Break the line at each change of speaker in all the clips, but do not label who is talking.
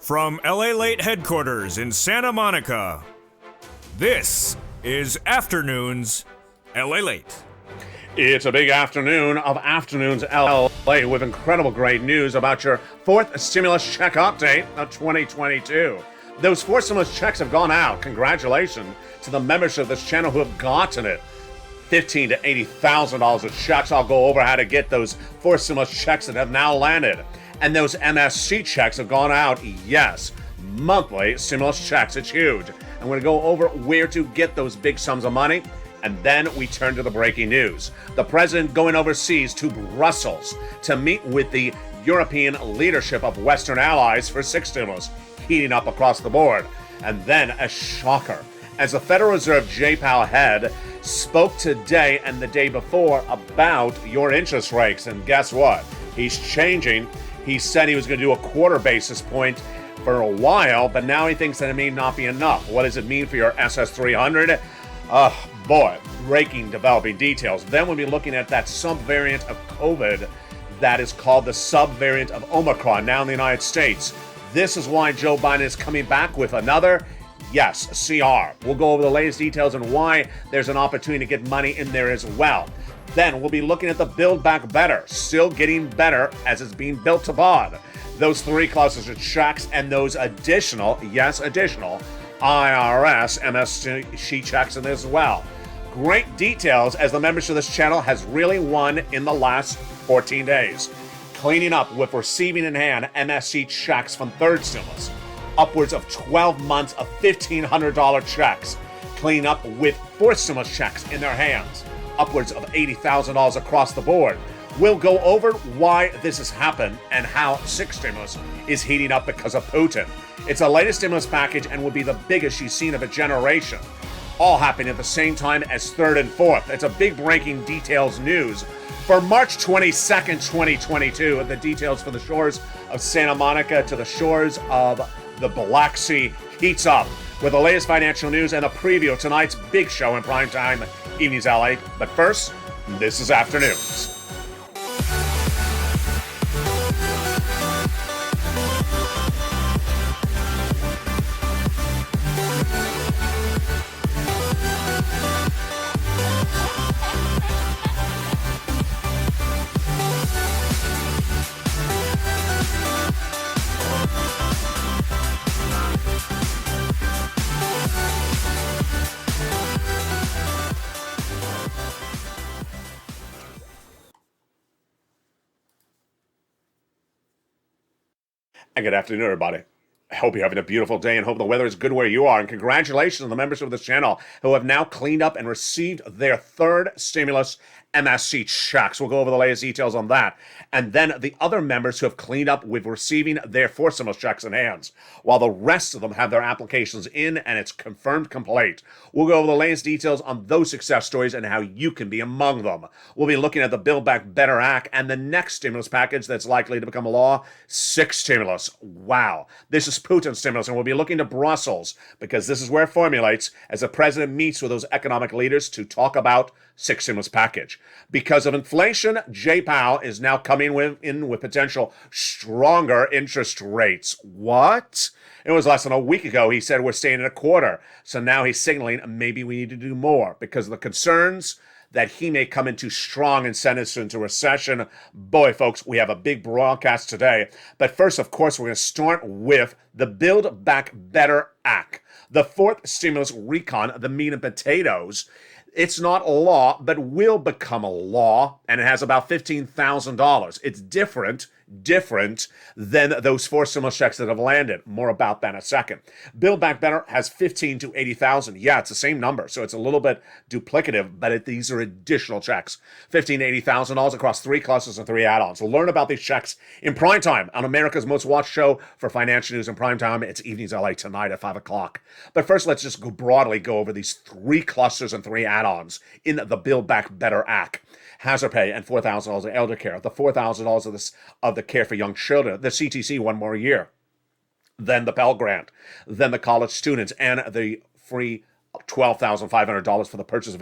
From LALATE headquarters in Santa Monica, this is Afternoons LALATE.
It's a big afternoon of Afternoons LA with incredible great news about your fourth stimulus check update of 2022. Those four stimulus checks have gone out. Congratulations to the members of this channel who have gotten it. $15,000 to $80,000 of checks. I'll go over how to get those four stimulus checks that have now landed. And those MSC checks have gone out. Yes, monthly stimulus checks. It's huge. I'm going to go over where to get those big sums of money. And then we turn to the breaking news. The president going overseas to Brussels to meet with the European leadership of Western allies for six stimulus, heating up across the board. And then a shocker, as the Federal Reserve Jay Powell head spoke today and the day before about your interest rates. And guess what? He's changing. He said he was going to do a quarter basis point for a while, but now he thinks that it may not be enough. What does it mean for your SS300? Boy, breaking, developing details. Then we'll be looking at that subvariant of COVID that is called the subvariant of Omicron now in the United States. This is why Joe Biden is coming back with another, yes, CR. We'll go over the latest details and why there's an opportunity to get money in there as well. Then we'll be looking at the Build Back Better, still getting better as it's being built upon. Those three clusters of checks and those additional, yes, additional IRS MSC checks in this as well. Great details as the membership of this channel has really won in the last 14 days. Cleaning up with receiving in hand MSC checks from third stimulus. Upwards of 12 months of $1,500 checks. Cleaning up with fourth stimulus checks in their hands. Upwards of $80,000 across the board. We'll go over why this has happened and how sixth stimulus is heating up because of Putin. It's the latest stimulus package and will be the biggest you've seen of a generation. All happening at the same time as third and fourth. It's a big breaking details news. For March 22nd, 2022, the details for the shores of Santa Monica to the shores of the Black Sea heats up with the latest financial news and a preview of tonight's big show in primetime Evenings LA. But first, this is Afternoons. And good afternoon, everybody. I hope you're having a beautiful day and hope the weather is good where you are. And congratulations on the members of this channel who have now cleaned up and received their third stimulus MSC checks. We'll go over the latest details on that. And then the other members who have cleaned up with receiving their fourth stimulus checks in hands, while the rest of them have their applications in and it's confirmed complete. We'll go over the latest details on those success stories and how you can be among them. We'll be looking at the Build Back Better Act and the next stimulus package that's likely to become a law, sixth stimulus. Wow. This is Putin's stimulus, and we'll be looking to Brussels because this is where it formulates as the president meets with those economic leaders to talk about sixth stimulus package. Because of inflation, Jay Powell is now coming in with potential stronger interest rates. What? It was less than a week ago he said we're staying at a quarter. So now he's signaling maybe we need to do more because of the concerns that he may come in too strong and send us into recession. Boy, folks, we have a big broadcast today. But first, of course, we're going to start with the Build Back Better Act. The fourth stimulus recon, the meat and potatoes. It's not a law, but will become a law, and it has about $15,000. It's different than those four stimulus checks that have landed. More about that in a second. Build Back Better has 15 to 80,000. Yeah, it's the same number, so it's a little bit duplicative, but these are additional checks. $15,000 to $80,000 across three clusters and three add-ons. We'll learn about these checks in primetime on America's most watched show for financial news in primetime. It's Evenings LA tonight at 5 o'clock. But first, let's just broadly go over these three clusters and three add-ons in the Build Back Better Act. Hazard pay and $4,000 of elder care, the $4,000 of the care for young children, the CTC one more year, then the Pell Grant, then the college students, and the free $12,500 for the purchase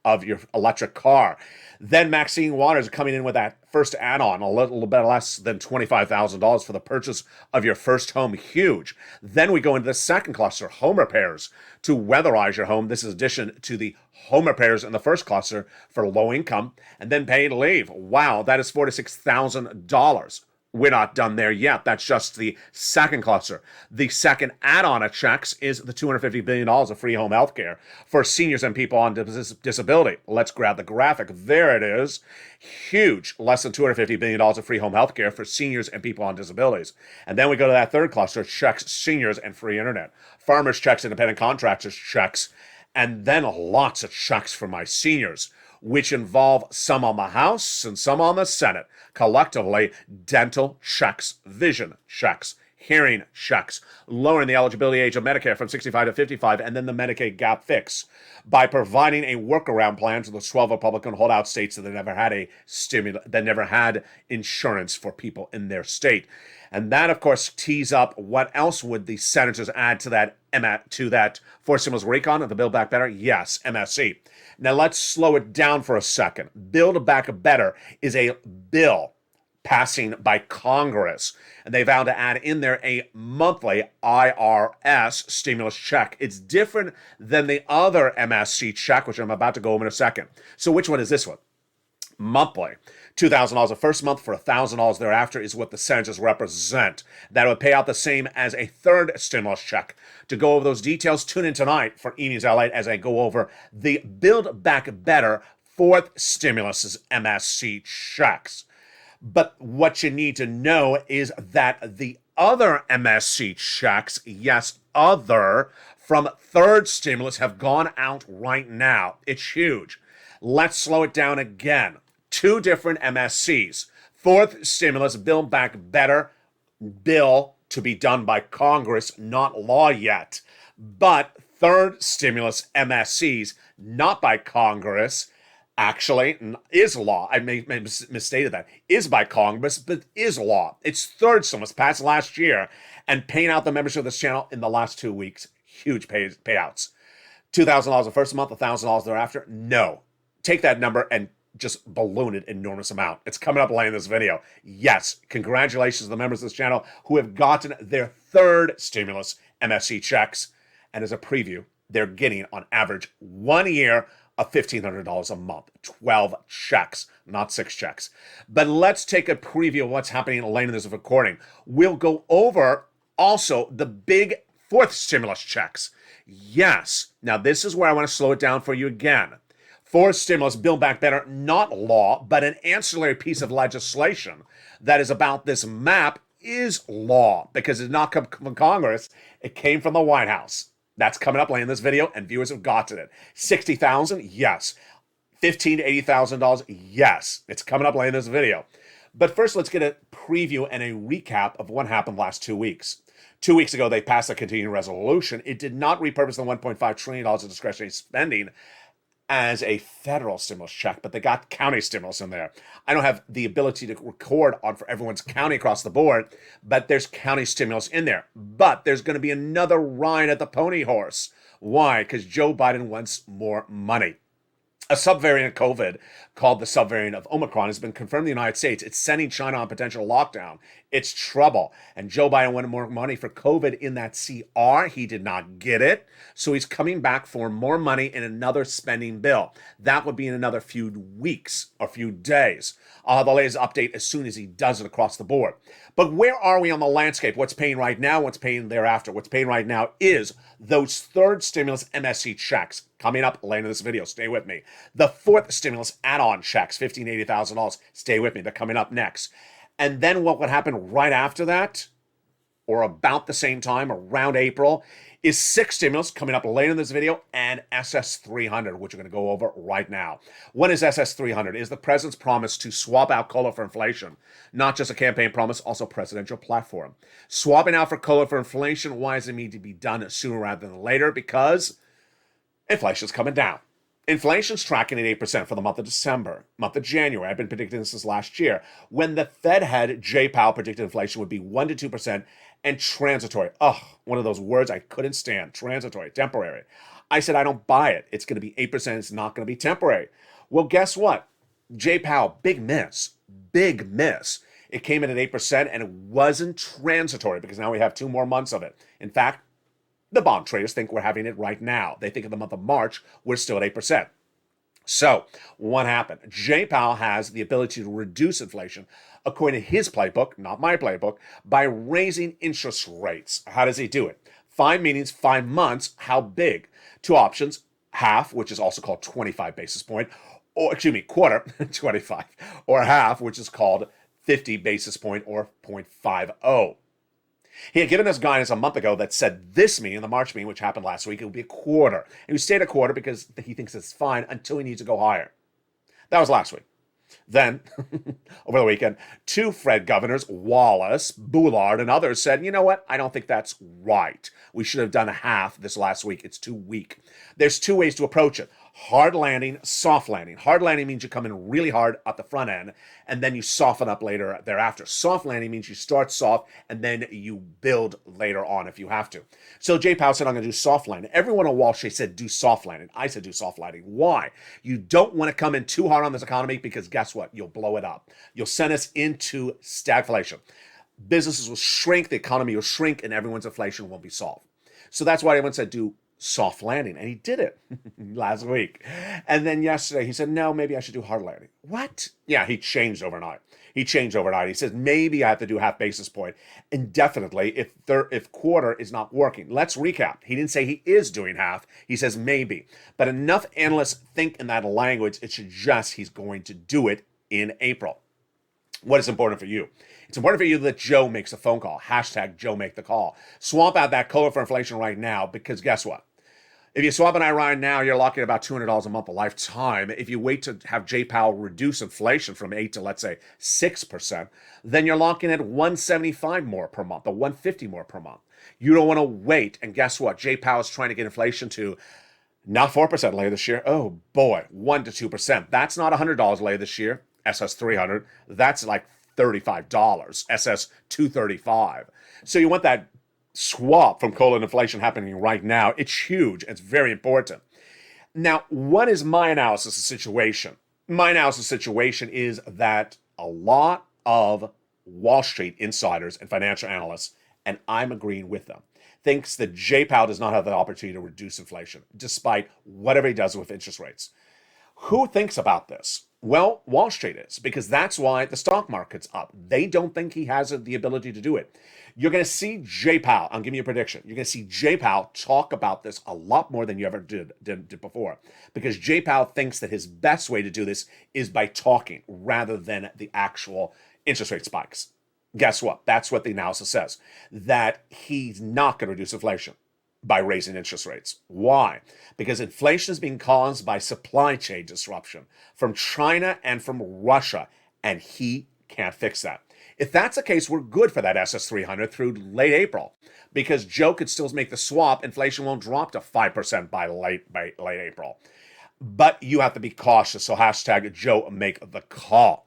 of your electric car. Then Maxine Waters coming in with that first add-on, a little bit less than $25,000 for the purchase of your first home. Huge. Then we go into the second cluster, home repairs to weatherize your home. This is addition to the home repairs in the first cluster for low income, and then paid leave. Wow, that is $4,000 to $6,000. We're not done there yet. That's just the second cluster. The second add-on of checks is the $250 billion of free home health care for seniors and people on disability. Let's grab the graphic. There it is. Huge. Less than $250 billion of free home health care for seniors and people on disabilities. And then we go to that third cluster, checks, seniors, and free internet. Farmers checks, independent contractors checks, and then lots of checks for my seniors, which involve some on the House and some on the Senate. Collectively, dental checks, vision checks, hearing checks, lowering the eligibility age of Medicare from 65 to 55, and then the Medicaid gap fix by providing a workaround plan to the 12 Republican holdout states that never had insurance for people in their state. And that, of course, tees up what else would the senators add to that forced stimulus recon of the Build Back Better? Yes, MSC. Now let's slow it down for a second. Build Back Better is a bill passing by Congress, and they vowed to add in there a monthly IRS stimulus check. It's different than the other MSC check, which I'm about to go over in a second. So which one is this one? Monthly. $2,000 the first month for $1,000 thereafter is what the senators represent. That would pay out the same as a third stimulus check. To go over those details, tune in tonight for E-News LALATE as I go over the Build Back Better fourth stimulus MSC checks. But what you need to know is that the other MSC checks, yes, other, from third stimulus have gone out right now. It's huge. Let's slow it down again. Two different MSCs. Fourth stimulus, Build Back Better, bill to be done by Congress, not law yet. But third stimulus MSCs, not by Congress, actually is law. I may misstated that. Is by Congress, but is law. It's third stimulus passed last year and paying out the members of this channel in the last 2 weeks. Huge payouts. $2,000 the first month, $1,000 thereafter? No. Take that number and just balloon it enormous amount. It's coming up later in this video. Yes, congratulations to the members of this channel who have gotten their third stimulus MSC checks. And as a preview, they're getting on average 1 year of $1,500 a month. 12 checks, not 6 checks. But let's take a preview of what's happening later in this recording. We'll go over also the big fourth stimulus checks. Yes. Now this is where I want to slow it down for you again. Fourth stimulus, Build Back Better, not law, but an ancillary piece of legislation that is about this map is law because it did not come from Congress. It came from the White House. That's coming up later in this video, and viewers have gotten it. $60,000, yes. $15,000 to $80,000, yes. It's coming up later in this video. But first, let's get a preview and a recap of what happened last 2 weeks. 2 weeks ago, they passed a continuing resolution. It did not repurpose the $1.5 trillion of discretionary spending as a federal stimulus check, but they got county stimulus in there. I don't have the ability to record on for everyone's county across the board, but there's county stimulus in there. But there's going to be another ride at the pony horse. Why? Because Joe Biden wants more money. A subvariant of COVID called the subvariant of Omicron has been confirmed in the United States. It's sending China on potential lockdown. It's trouble. And Joe Biden wanted more money for COVID in that CR. He did not get it. So he's coming back for more money in another spending bill. That would be in another few weeks or few days. I'll have the latest update as soon as he does it across the board. But where are we on the landscape? What's paying right now? What's paying thereafter? What's paying right now is those third stimulus MSC checks coming up later in this video. Stay with me. The fourth stimulus add-on checks, $15,000 to $80,000. Stay with me. They're coming up next. And then what would happen right after that, or about the same time, around April, is 6 stimulus coming up later in this video, and SS300, which we're going to go over right now. What is SS300? It is the president's promise to swap out COLA for inflation. Not just a campaign promise, also presidential platform. Swapping out for COLA for inflation, why does it need to be done sooner rather than later? Because inflation's coming down. Inflation's tracking at 8% for the month of December, month of January. I've been predicting this since last year. When the Fed head, Jay Powell, predicted inflation would be 1 to 2% and transitory. Ugh, one of those words I couldn't stand. Transitory, temporary. I said, I don't buy it. It's going to be 8%. It's not going to be temporary. Well, guess what? Jay Powell, big miss. Big miss. It came in at 8% and it wasn't transitory because now we have 2 more months of it. In fact, the bond traders think we're having it right now. They think in the month of March, we're still at 8%. So what happened? Jay Powell has the ability to reduce inflation, according to his playbook, not my playbook, by raising interest rates. How does he do it? 5 meetings, 5 months. How big? 2 options, half, which is also called 25 basis point, or quarter, 25, or half, which is called 50 basis point or 0.50. He had given us guidance a month ago that said this meeting, the March meeting, which happened last week, it would be a quarter. And he stayed a quarter because he thinks it's fine until he needs to go higher. That was last week. Then, over the weekend, 2 Fed governors, Wallace, Bullard, and others said, you know what? I don't think that's right. We should have done a half this last week. It's too weak. There's 2 ways to approach it. Hard landing, soft landing. Hard landing means you come in really hard at the front end, and then you soften up later thereafter. Soft landing means you start soft, and then you build later on if you have to. So Jay Powell said, I'm going to do soft landing. Everyone on Wall Street said, do soft landing. I said, do soft landing. Why? You don't want to come in too hard on this economy because guess what? You'll blow it up. You'll send us into stagflation. Businesses will shrink, the economy will shrink, and everyone's inflation won't be solved. So that's why everyone said, do soft landing, and he did it last week. And then yesterday he said, no, maybe I should do hard landing. What? Yeah, he changed overnight. He says, maybe I have to do half basis point indefinitely if quarter is not working. Let's recap. He didn't say he is doing half. He says maybe. But enough analysts think in that language, it suggests he's going to do it in April. What is important for you? It's important for you that Joe makes a phone call. Hashtag Joe make the call. Swamp out that color for inflation right now because guess what? If you swap an I right now, you're locking about $200 a month a lifetime. If you wait to have Jay Powell reduce inflation from 8 to, let's say, 6%, then you're locking at $175 more per month or $150 more per month. You don't want to wait. And guess what? Jay Powell is trying to get inflation to not 4% later this year. Oh, boy, 1 to 2%. That's not $100 later this year, SS 300. That's like $35, SS 235. So you want that swap from coal and inflation happening right now. It's huge. It's very important. Now, what is my analysis of the situation? My analysis of the situation is that a lot of Wall Street insiders and financial analysts, and I'm agreeing with them, thinks that Jay Powell does not have the opportunity to reduce inflation, despite whatever he does with interest rates. Who thinks about this? Well, Wall Street is, because that's why the stock market's up. They don't think he has the ability to do it. You're going to see Jay Powell, I'm giving you a prediction, you're going to see Jay Powell talk about this a lot more than you ever did before, because Jay Powell thinks that his best way to do this is by talking rather than the actual interest rate spikes. Guess what? That's what the analysis says, that he's not going to reduce inflation by raising interest rates. Why? Because inflation is being caused by supply chain disruption from China and from Russia, and he can't fix that. If that's the case, we're good for that SS 300 through late April, because Joe could still make the swap. Inflation won't drop to 5% by late April. But you have to be cautious, so hashtag Joe make the call.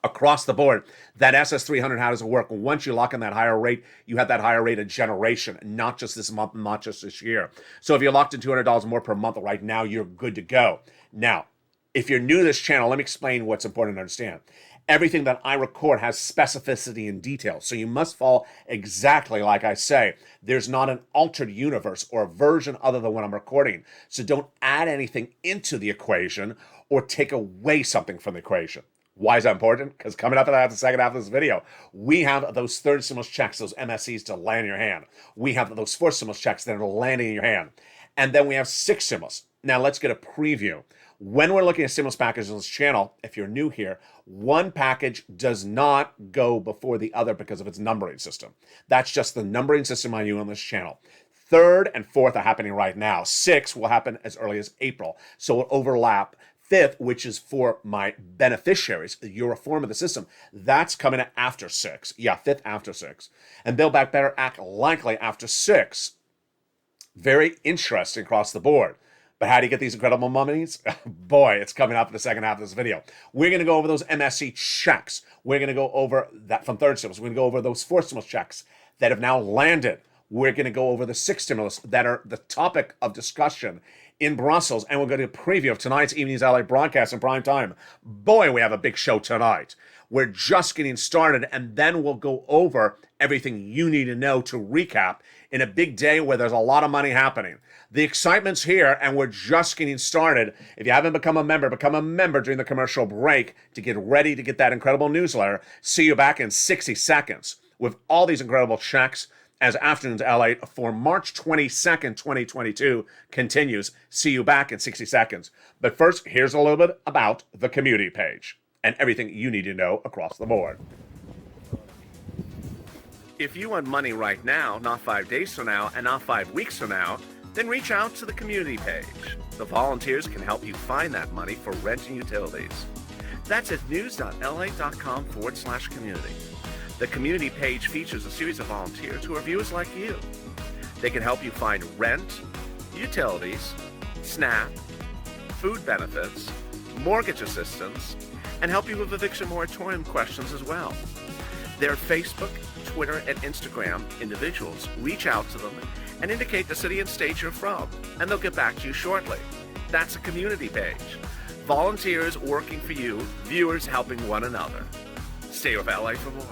Across the board, that SS 300, how does it work? Once you lock in that higher rate, you have that higher rate of generation, not just this month, not just this year. So if you're locked in $200 more per month right now, you're good to go. Now, if you're new to this channel, let me explain what's important to understand. Everything that I record has specificity and detail, so you must follow exactly like I say. There's not an altered universe or a version other than what I'm recording, so don't add anything into the equation or take away something from the equation. Why is that important? Because coming up at the second half of this video, we have those third stimulus checks, those MSCs to land in your hand. We have those fourth stimulus checks that are landing in your hand. And then we have 6 stimulus. Now let's get a preview. When we're looking at stimulus packages on this channel, if you're new here, one package does not go before the other because of its numbering system. That's just the numbering system I use on this channel. 3rd and 4th are happening right now. 6 will happen as early as April. So it'll overlap. 5th, which is for my beneficiaries, your reform of the system, that's coming after 6. Yeah, 5th after 6. And Build Back Better Act likely after 6. Very interesting across the board. But how do you get these incredible monies? Boy, it's coming up in the second half of this video. We're going to go over those MSC checks. We're going to go over that from third stimulus. We're going to go over those fourth stimulus checks that have now landed. We're going to go over the sixth stimulus that are the topic of discussion in Brussels. And we're going to do a preview of tonight's evening's LA broadcast in prime time. Boy, we have a big show tonight. We're just getting started, and then we'll go over everything you need to know to recap in a big day where there's a lot of money happening. The excitement's here, and we're just getting started. If you haven't become a member during the commercial break to get ready to get that incredible newsletter. See you back in 60 seconds with all these incredible checks as Afternoons LA for March 22nd, 2022 continues. See you back in 60 seconds. But first, here's a little bit about the community page and everything you need to know across the board. If you want money right now, not 5 days from now, and not 5 weeks from now, then reach out to the community page. The volunteers can help you find that money for rent and utilities. That's at news.la.com/community. The community page features a series of volunteers who are viewers like you. They can help you find rent, utilities, SNAP, food benefits, mortgage assistance, and help you with eviction moratorium questions as well. Their Facebook, Twitter, and Instagram individuals reach out to them and indicate the city and state you're from, and they'll get back to you shortly. That's a community page. Volunteers working for you, viewers helping one another. Stay with LA for more.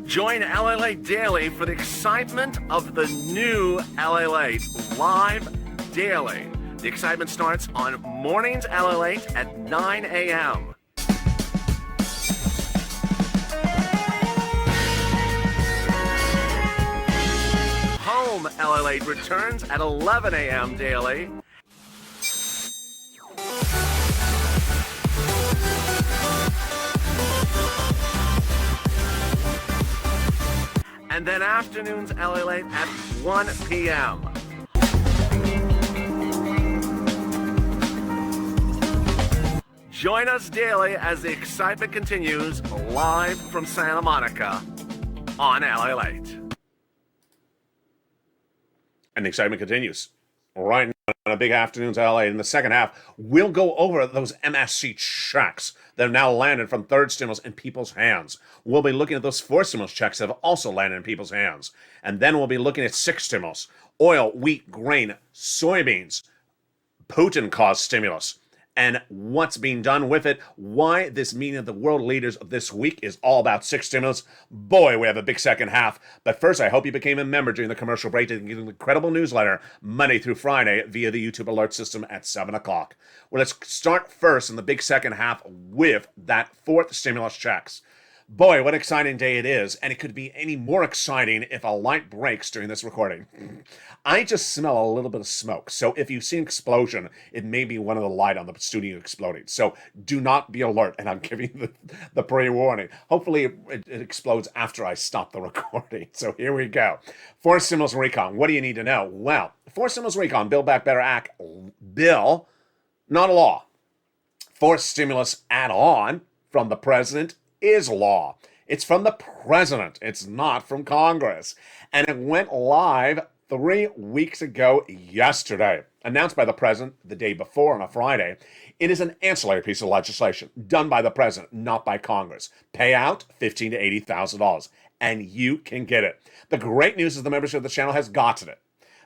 Join LALATE Daily for the excitement of the new LALATE live daily. The excitement starts on mornings LALATE at 9 a.m. Home LALATE returns at 11 a.m. daily. And then Afternoons LALATE at 1 p.m. Join us daily as the excitement continues live from Santa Monica on LALATE. And the excitement continues right now on a big Afternoons LA. In the second half, we'll go over those MSC checks that have now landed from third stimulus in people's hands. We'll be looking at those fourth stimulus checks that have also landed in people's hands. And then we'll be looking at sixth stimulus, oil, wheat, grain, soybeans, Putin-caused stimulus, and what's being done with it, why this meeting of the world leaders of this week is all about sixth stimulus. Boy, we have a big second half. But first, I hope you became a member during the commercial break to get an incredible newsletter Monday through Friday via the YouTube alert system at 7 o'clock. Well, let's start first in the big second half with that fourth stimulus checks. Boy, what an exciting day it is, and it could be any more exciting if a light breaks during this recording. I just smell a little bit of smoke, so if you see an explosion, it may be one of the light on the studio exploding. So do not be alert, and I'm giving you the pre-warning. Hopefully it explodes after I stop the recording. So here we go. Fourth stimulus recon. What do you need to know? Well, fourth stimulus recon, Build Back Better Act, bill, not a law. Fourth stimulus add-on from the president is law. It's from the president. It's not from Congress. And it went live 3 weeks ago yesterday. Announced by the president the day before on a Friday. It is an ancillary piece of legislation done by the president, not by Congress. Payout $15,000 to $80,000. And you can get it. The great news is the membership of the channel has gotten it.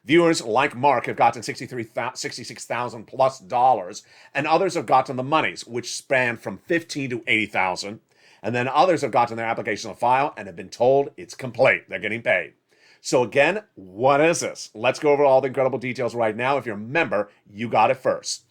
Viewers like Mark have gotten $66,000 plus dollars, and others have gotten the monies, which span from $15,000 to $80,000. And then others have gotten their application on file and have been told it's complete. They're getting paid. So again, what is this? Let's go over all the incredible details right now. If you're a member, you got it first.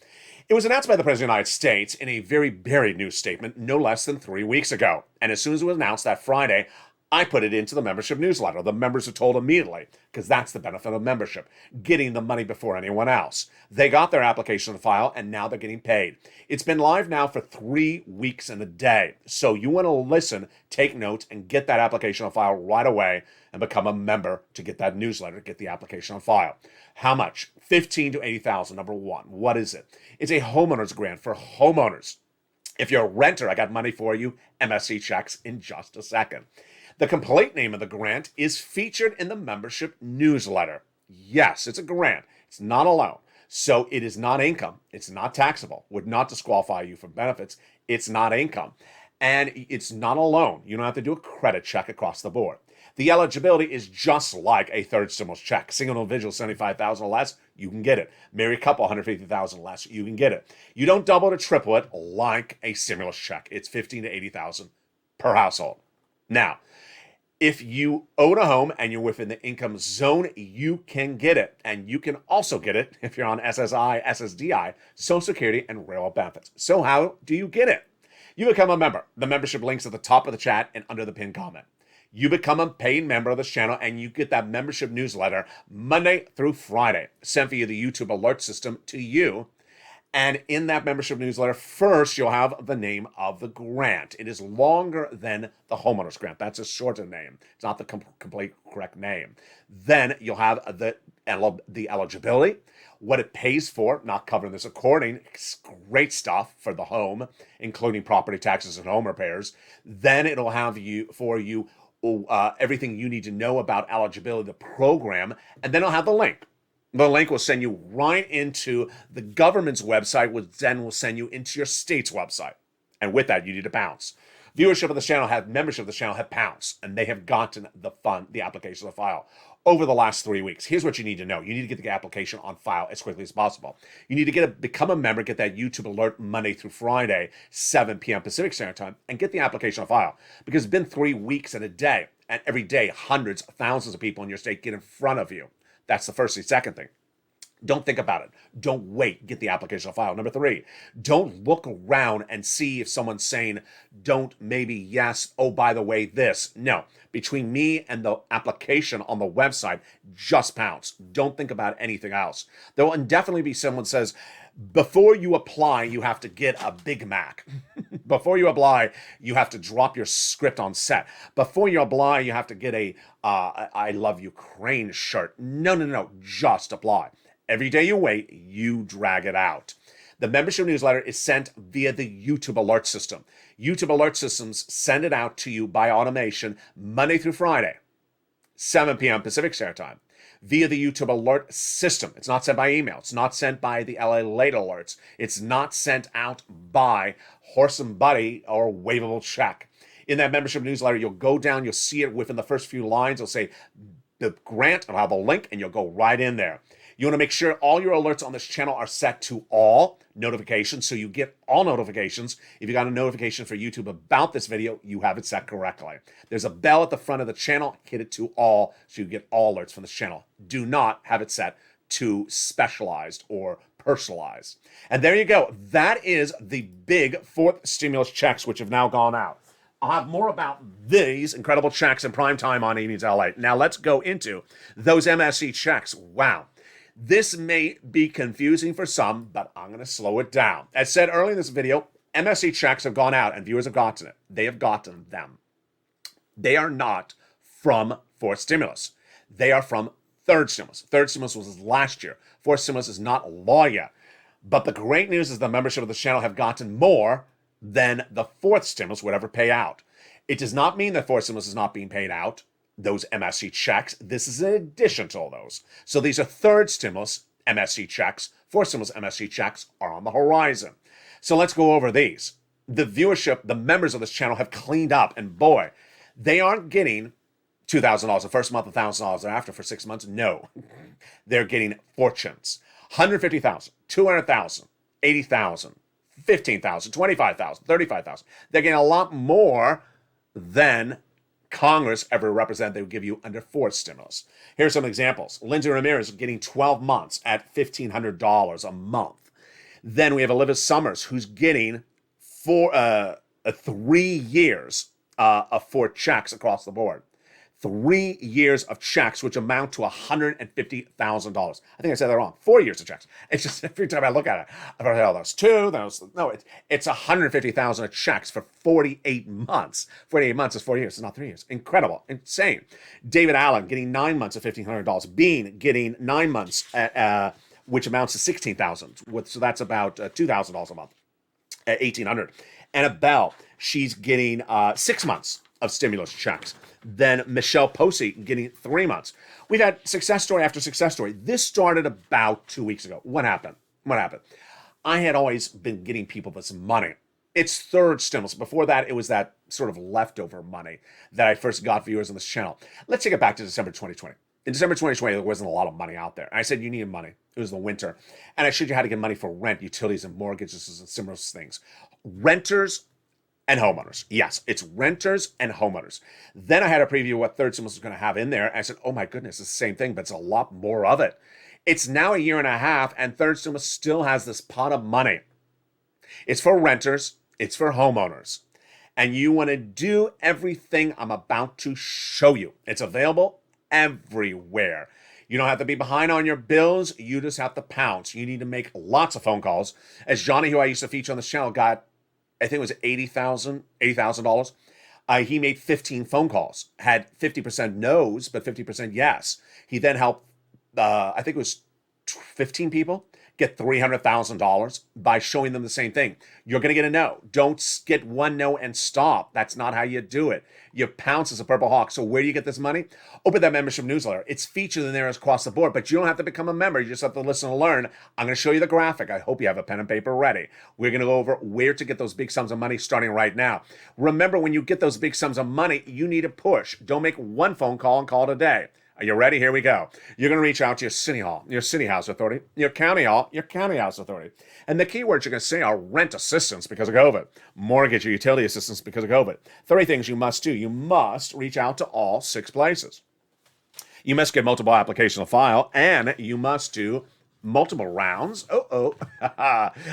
It was announced by the President of the United States in a very buried news statement no less than 3 weeks ago. And as soon as it was announced that Friday, I put it into the membership newsletter. The members are told immediately, because that's the benefit of membership, getting the money before anyone else. They got their application on file, and now they're getting paid. It's been live now for 3 weeks and a day. So you want to listen, take notes, and get that application on file right away and become a member to get that newsletter, get the application on file. How much? $15,000 to $80,000, number one. What is it? It's a homeowner's grant for homeowners. If you're a renter, I got money for you. MSC checks in just a second. The complete name of the grant is featured in the membership newsletter. Yes, it's a grant. It's not a loan. So it is not income. It's not taxable. Would not disqualify you from benefits. It's not income. And it's not a loan. You don't have to do a credit check across the board. The eligibility is just like a third stimulus check. Single individual, 75,000 or less, you can get it. Married couple, 150,000 less, you can get it. You don't double or triple it like a stimulus check. It's 15 to 80,000 per household. Now, if you own a home and you're within the income zone, you can get it. And you can also get it if you're on SSI, SSDI, Social Security, and railroad benefits. So how do you get it? You become a member. The membership link's at the top of the chat and under the pinned comment. You become a paying member of this channel and you get that membership newsletter Monday through Friday, sent via the YouTube alert system to you. And in that membership newsletter, first, you'll have the name of the grant. It is longer than the homeowner's grant. That's a shortened name. It's not the complete correct name. Then you'll have the eligibility, what it pays for, not covering this according. It's great stuff for the home, including property taxes and home repairs. Then it'll have everything you need to know about eligibility, the program, and then it'll have the link. The link will send you right into the government's website, which then will send you into your state's website. And with that, you need to bounce. Viewership of the channel membership of the channel have bounced, and they have gotten the application of the file over the last 3 weeks. Here's what you need to know. You need to get the application on file as quickly as possible. You need to become a member, get that YouTube alert Monday through Friday, 7 p.m. Pacific Standard Time, and get the application on file. Because it's been 3 weeks and a day, and every day, hundreds, thousands of people in your state get in front of you. That's the first thing. Second thing, don't think about it. Don't wait. Get the application file. Number 3, don't look around and see if someone's saying, don't, maybe, yes, oh, by the way, this. No. Between me and the application on the website, just pounce. Don't think about anything else. There will definitely be someone says, before you apply, you have to get a Big Mac. Before you apply, you have to drop your script on set. Before you apply, you have to get a I Love Ukraine shirt. No. Just apply. Every day you wait, you drag it out. The membership newsletter is sent via the YouTube alert system. YouTube alert systems send it out to you by automation Monday through Friday, 7 p.m. Pacific Standard Time, via the YouTube alert system. It's not sent by email. It's not sent by the LALATE alerts. It's not sent out by Horse and Buddy or Waveable Check. In that membership newsletter, you'll go down, you'll see it within the first few lines. It'll say the grant, I'll have a link, and you'll go right in there. You want to make sure all your alerts on this channel are set to all notifications, so you get all notifications. If you got a notification for YouTube about this video, you have it set correctly. There's a bell at the front of the channel. Hit it to all, so you get all alerts from this channel. Do not have it set to specialized or personalized. And there you go. That is the big 4th stimulus checks, which have now gone out. I'll have more about these incredible checks in prime time on Evenings LA. Now let's go into those MSC checks. Wow. This may be confusing for some, but I'm going to slow it down. As said earlier in this video, MSC checks have gone out and viewers have gotten it. They have gotten them. They are not from 4th stimulus. They are from 3rd stimulus. 3rd stimulus was last year. 4th stimulus is not law yet. But the great news is the membership of the channel have gotten more than the 4th stimulus would ever pay out. It does not mean that 4th stimulus is not being paid out. Those MSC checks, this is in addition to all those. So these are 3rd stimulus MSC checks. 4th stimulus MSC checks are on the horizon. So let's go over these. The viewership, the members of this channel have cleaned up, and boy, they aren't getting $2,000 the first month, $1,000 thereafter for 6 months. No, they're getting fortunes. 150,000, 200,000, 80,000, 15,000, 25,000, 35,000. They're getting a lot more than Congress ever represented they would give you under 4th stimulus. Here's some examples. Lindsay Ramirez getting 12 months at $1,500 a month. Then we have Olivia Summers, who's getting 3 years of 4 checks across the board. 3 years of checks, which amount to $150,000. I think I said that wrong. 4 years of checks. It's just every time I look at it, I've heard, oh, those 2, those, no, it's $150,000 of checks for 48 months. 48 months is 4 years. It's not 3 years. Incredible. Insane. David Allen getting 9 months at $1,500. Bean getting 9 months at, which amounts to $16,000. So that's about $2,000 a month at $1,800. Annabelle, she's getting 6 months of stimulus checks. Then Michelle Posey getting 3 months. We've had success story after success story. This started about 2 weeks ago. What happened? I had always been getting people this money. It's third stimulus. Before that, it was that sort of leftover money that I first got viewers on this channel. Let's take it back to December 2020. In December 2020, there wasn't a lot of money out there. I said, you needed money. It was the winter. And I showed you how to get money for rent, utilities, and mortgages and similar things. Renters and homeowners. Yes, it's renters and homeowners. Then I had a preview of what third stimulus was going to have in there. And I said, oh my goodness, it's the same thing, but it's a lot more of it. It's now a year and a half, and third stimulus still has this pot of money. It's for renters. It's for homeowners. And you want to do everything I'm about to show you. It's available everywhere. You don't have to be behind on your bills. You just have to pounce. You need to make lots of phone calls. As Johnny, who I used to feature on this channel, got, I think it was $80,000. He made 15 phone calls, had 50% no's, but 50% yes. He then helped, I think it was 15 people get $300,000 by showing them the same thing. You're going to get a no. Don't get one no and stop. That's not how you do it. You pounce as a purple hawk. So where do you get this money? Open that membership newsletter. It's featured in there across the board, but you don't have to become a member. You just have to listen and learn. I'm going to show you the graphic. I hope you have a pen and paper ready. We're going to go over where to get those big sums of money starting right now. Remember, when you get those big sums of money, you need to push. Don't make one phone call and call it a day. Are you ready? Here we go. You're going to reach out to your city hall, your city house authority, your county hall, your county house authority. And the keywords you're going to say are rent assistance because of COVID, mortgage or utility assistance because of COVID. 3 things you must do. You must reach out to all 6 places. You must get multiple applications to file, and you must do multiple rounds.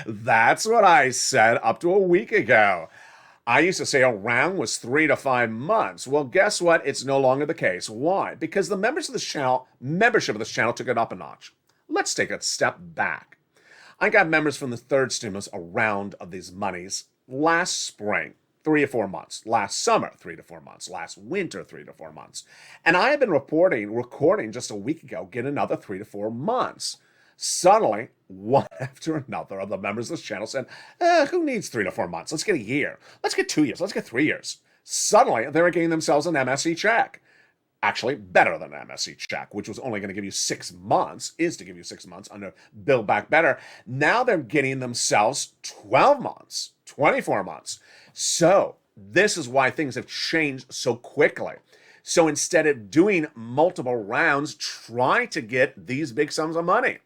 That's what I said up to a week ago. I used to say a round was 3 to 5 months. Well, guess what? It's no longer the case. Why? Because the membership of this channel took it up a notch. Let's take a step back. I got members from the third stimulus, a round of these monies, last spring, 3 to 4 months. Last summer, 3 to 4 months. Last winter, 3 to 4 months. And I have been recording just a week ago, get another 3 to 4 months. Suddenly, one after another of the members of this channel said, who needs 3 to 4 months? Let's get a year. Let's get 2 years. Let's get 3 years. Suddenly, they were getting themselves an MSC check. Actually, better than an MSC check, which was only going to give you 6 months, is to give you 6 months under Build Back Better. Now they're getting themselves 12 months, 24 months. So this is why things have changed so quickly. So instead of doing multiple rounds, try to get these big sums of money.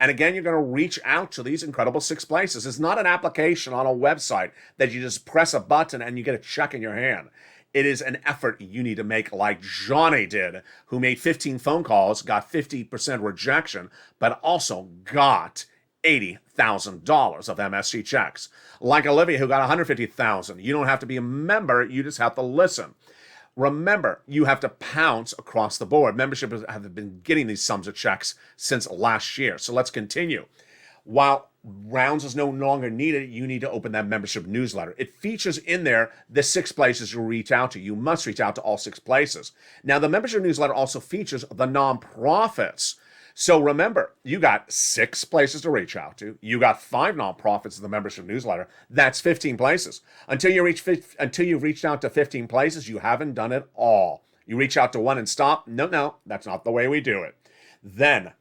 And again, you're going to reach out to these incredible 6 places. It's not an application on a website that you just press a button and you get a check in your hand. It is an effort you need to make, like Johnny did, who made 15 phone calls, got 50% rejection, but also got $80,000 of MSC checks. Like Olivia, who got $150,000. You don't have to be a member. You just have to listen. Remember, you have to pounce across the board. Membership have been getting these sums of checks since last year. So let's continue. While rounds is no longer needed, you need to open that membership newsletter. It features in there the 6 places you reach out to. You must reach out to all 6 places. Now, the membership newsletter also features the nonprofits. So remember, you got 6 places to reach out to. You got 5 nonprofits in the membership newsletter. That's 15 places. Until you've reached out to 15 places, you haven't done it all. You reach out to one and stop. No, that's not the way we do it. Then,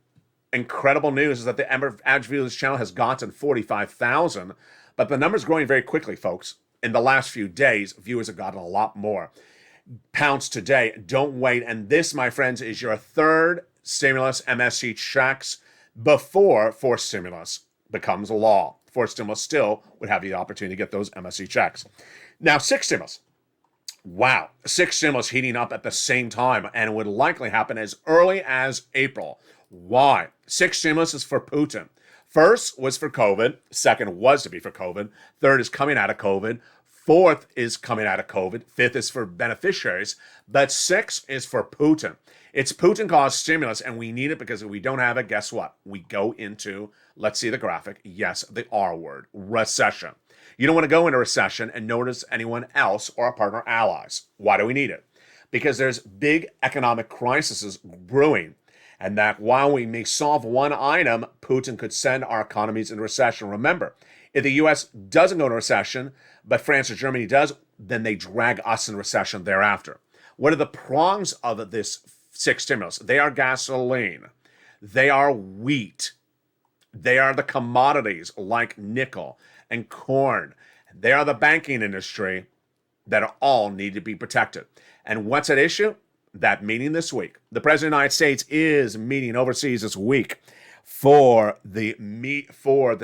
incredible news is that the average view of this channel has gotten 45,000, but the number's growing very quickly, folks. In the last few days, viewers have gotten a lot more. Pounce today. Don't wait. And this, my friends, is your third stimulus MSC checks before fourth stimulus becomes a law. Fourth stimulus still would have the opportunity to get those MSC checks. Now, 6 stimulus. Wow, 6 stimulus heating up at the same time, and it would likely happen as early as April. Why? 6 stimulus is for Putin. First was for COVID. Second was to be for COVID. Third is coming out of COVID. Fourth is coming out of COVID. Fifth is for beneficiaries. But 6 is for Putin. It's Putin-caused stimulus, and we need it because if we don't have it, guess what? We go into, let's see the graphic, yes, the R word, recession. You don't want to go into recession and notice anyone else or our partner allies. Why do we need it? Because there's big economic crises brewing, and that while we may solve one item, Putin could send our economies into recession. Remember, if the U.S. doesn't go into recession, but France or Germany does, then they drag us in recession thereafter. What are the prongs of this sixth stimulus? They are gasoline. They are wheat. They are the commodities like nickel and corn. They are the banking industry that all need to be protected. And what's at issue? That meeting this week. The President of the United States is meeting overseas this week for the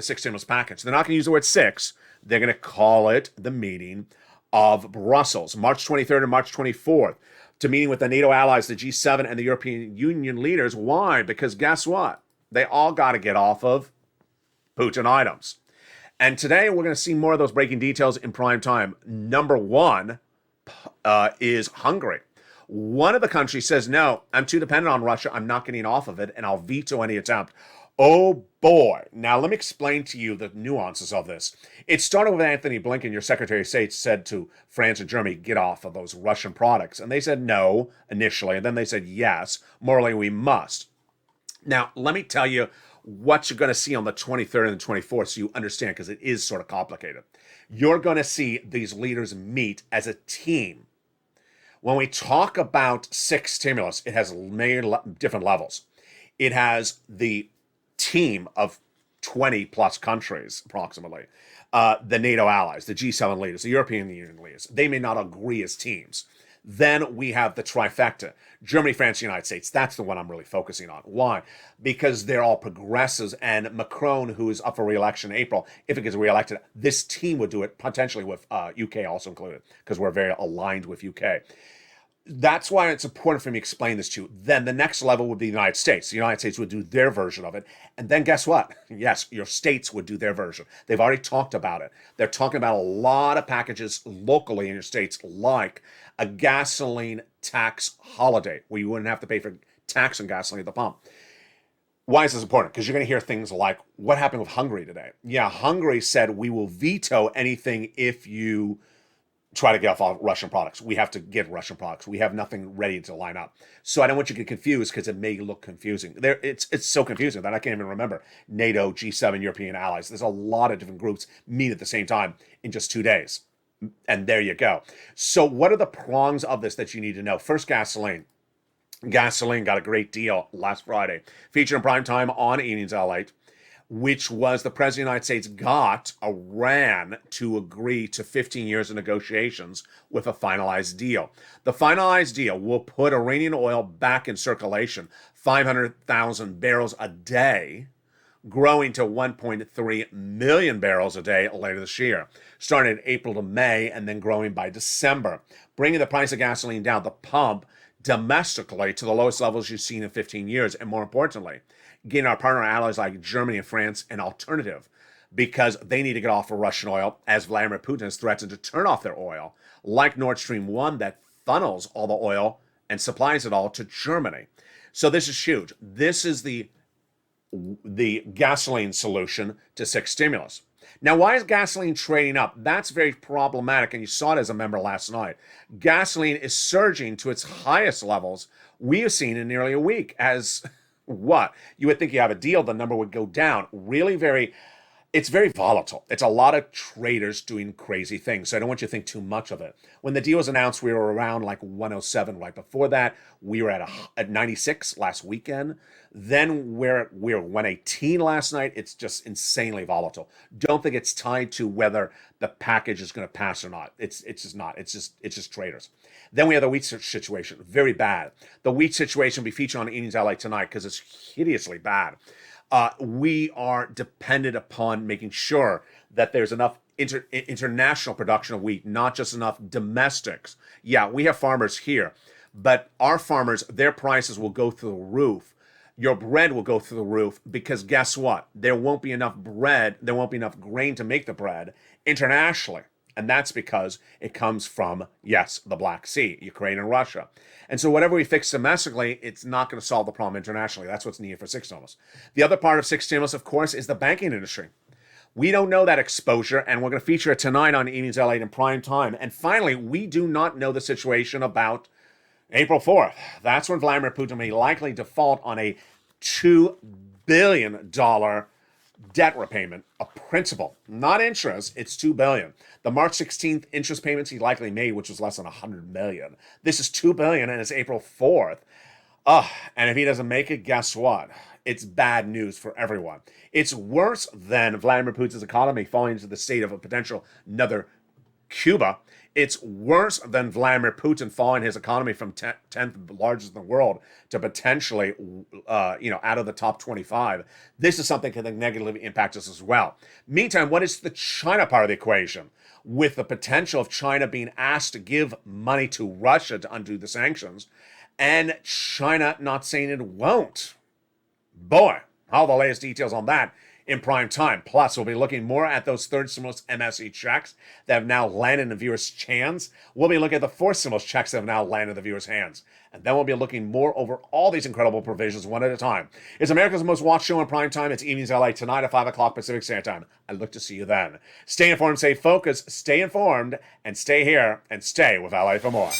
sixth stimulus package. They're not going to use the word six. They're going to call it the meeting of Brussels, March 23rd and March 24th, to meeting with the NATO allies, the G7, and the European Union leaders. Why? Because guess what? They all got to get off of Putin items. And today we're going to see more of those breaking details in prime time. Number one is Hungary. One of the countries says, no, I'm too dependent on Russia. I'm not getting off of it, and I'll veto any attempt. Oh boy. Now let me explain to you the nuances of this. It started with Anthony Blinken, your Secretary of State, said to France and Germany, get off of those Russian products. And they said no initially, and then they said yes, morally we must. Now, let me tell you what you're going to see on the 23rd and the 24th so you understand, because it is sort of complicated. You're going to see these leaders meet as a team. When we talk about sixth stimulus, it has many different levels. It has the team of 20 plus countries, approximately, the NATO allies, the G7 leaders, the European Union leaders. They may not agree as teams. Then we have the trifecta, Germany, France, United States. That's the one I'm really focusing on. Why? Because they're all progressives, and Macron, who is up for re-election in April, if he gets re-elected, this team would do it, potentially with UK also included, because we're very aligned with UK. That's why it's important for me to explain this to you. Then the next level would be the United States. The United States would do their version of it. And then guess what? Yes, your states would do their version. They've already talked about it. They're talking about a lot of packages locally in your states, like a gasoline tax holiday, where you wouldn't have to pay for tax on gasoline at the pump. Why is this important? Because you're going to hear things like, what happened with Hungary today? Yeah, Hungary said, we will veto anything if you try to get off all Russian products. We have to get Russian products. We have nothing ready to line up. So I don't want you to get confused, because it may look confusing. It's so confusing that I can't even remember. NATO, G7, European allies. There's a lot of different groups meet at the same time in just 2 days. And there you go. So what are the prongs of this that you need to know? First, gasoline. Gasoline got a great deal last Friday. Featured in prime time on Evenings LALATE, which was the President of the United States got Iran to agree to 15 years of negotiations with a finalized deal. The finalized deal will put Iranian oil back in circulation, 500,000 barrels a day, growing to 1.3 million barrels a day later this year, starting in April to May and then growing by December, bringing the price of gasoline down the pump domestically to the lowest levels you've seen in 15 years, and more importantly, getting our partner allies like Germany and France an alternative, because they need to get off of Russian oil, as Vladimir Putin has threatened to turn off their oil, like Nord Stream 1 that funnels all the oil and supplies it all to Germany. So this is huge. This is the gasoline solution to sixth stimulus. Now, why is gasoline trading up? That's very problematic, and you saw it as a member last night. Gasoline is surging to its highest levels we have seen in nearly a week. As what? You would think you have a deal, the number would go down. It's very volatile. It's a lot of traders doing crazy things, so I don't want you to think too much of it. When the deal was announced, we were around like 107 right before that. We were at 96 last weekend. Then we're 118 last night. It's just insanely volatile. Don't think it's tied to whether the package is going to pass or not. It's just not. It's just traders. Then we have the wheat situation. Very bad. The wheat situation will be featured on Evenings LA tonight because it's hideously bad. We are dependent upon making sure that there's enough international production of wheat, not just enough domestics. Yeah, we have farmers here, but our farmers, their prices will go through the roof. Your bread will go through the roof, because guess what? There won't be enough bread. There won't be enough grain to make the bread internationally. And that's because it comes from, yes, the Black Sea, Ukraine and Russia. And so whatever we fix domestically, it's not going to solve the problem internationally. That's what's needed for sixth stimulus. The other part of sixth stimulus, of course, is the banking industry. We don't know that exposure, and we're going to feature it tonight on Evenings LALATE in prime time. And finally, we do not know the situation about April 4th. That's when Vladimir Putin may likely default on a $2 billion debt repayment of principal, not interest. It's $2 billion. The March 16th interest payments he likely made, which was less than $100 million. This is $2 billion, and it's April 4th. And if he doesn't make it, guess what? It's bad news for everyone. It's worse than Vladimir Putin's economy falling into the state of a potential another Cuba. It's worse than Vladimir Putin falling his economy from 10th largest in the world to potentially, out of the top 25. This is something that can negatively impact us as well. Meantime, what is the China part of the equation? With the potential of China being asked to give money to Russia to undo the sanctions, and China not saying it won't. Boy, all the latest details on that in prime time. Plus, we'll be looking more at those third stimulus MSE checks that have now landed in the viewers' hands. We'll be looking at the fourth stimulus checks that have now landed in the viewers' hands. And then we'll be looking more over all these incredible provisions one at a time. It's America's most watched show in prime time. It's Evenings LA tonight at 5 o'clock Pacific Standard Time. I look to see you then. Stay informed, stay focused, stay informed, and stay here, and stay with LA for more.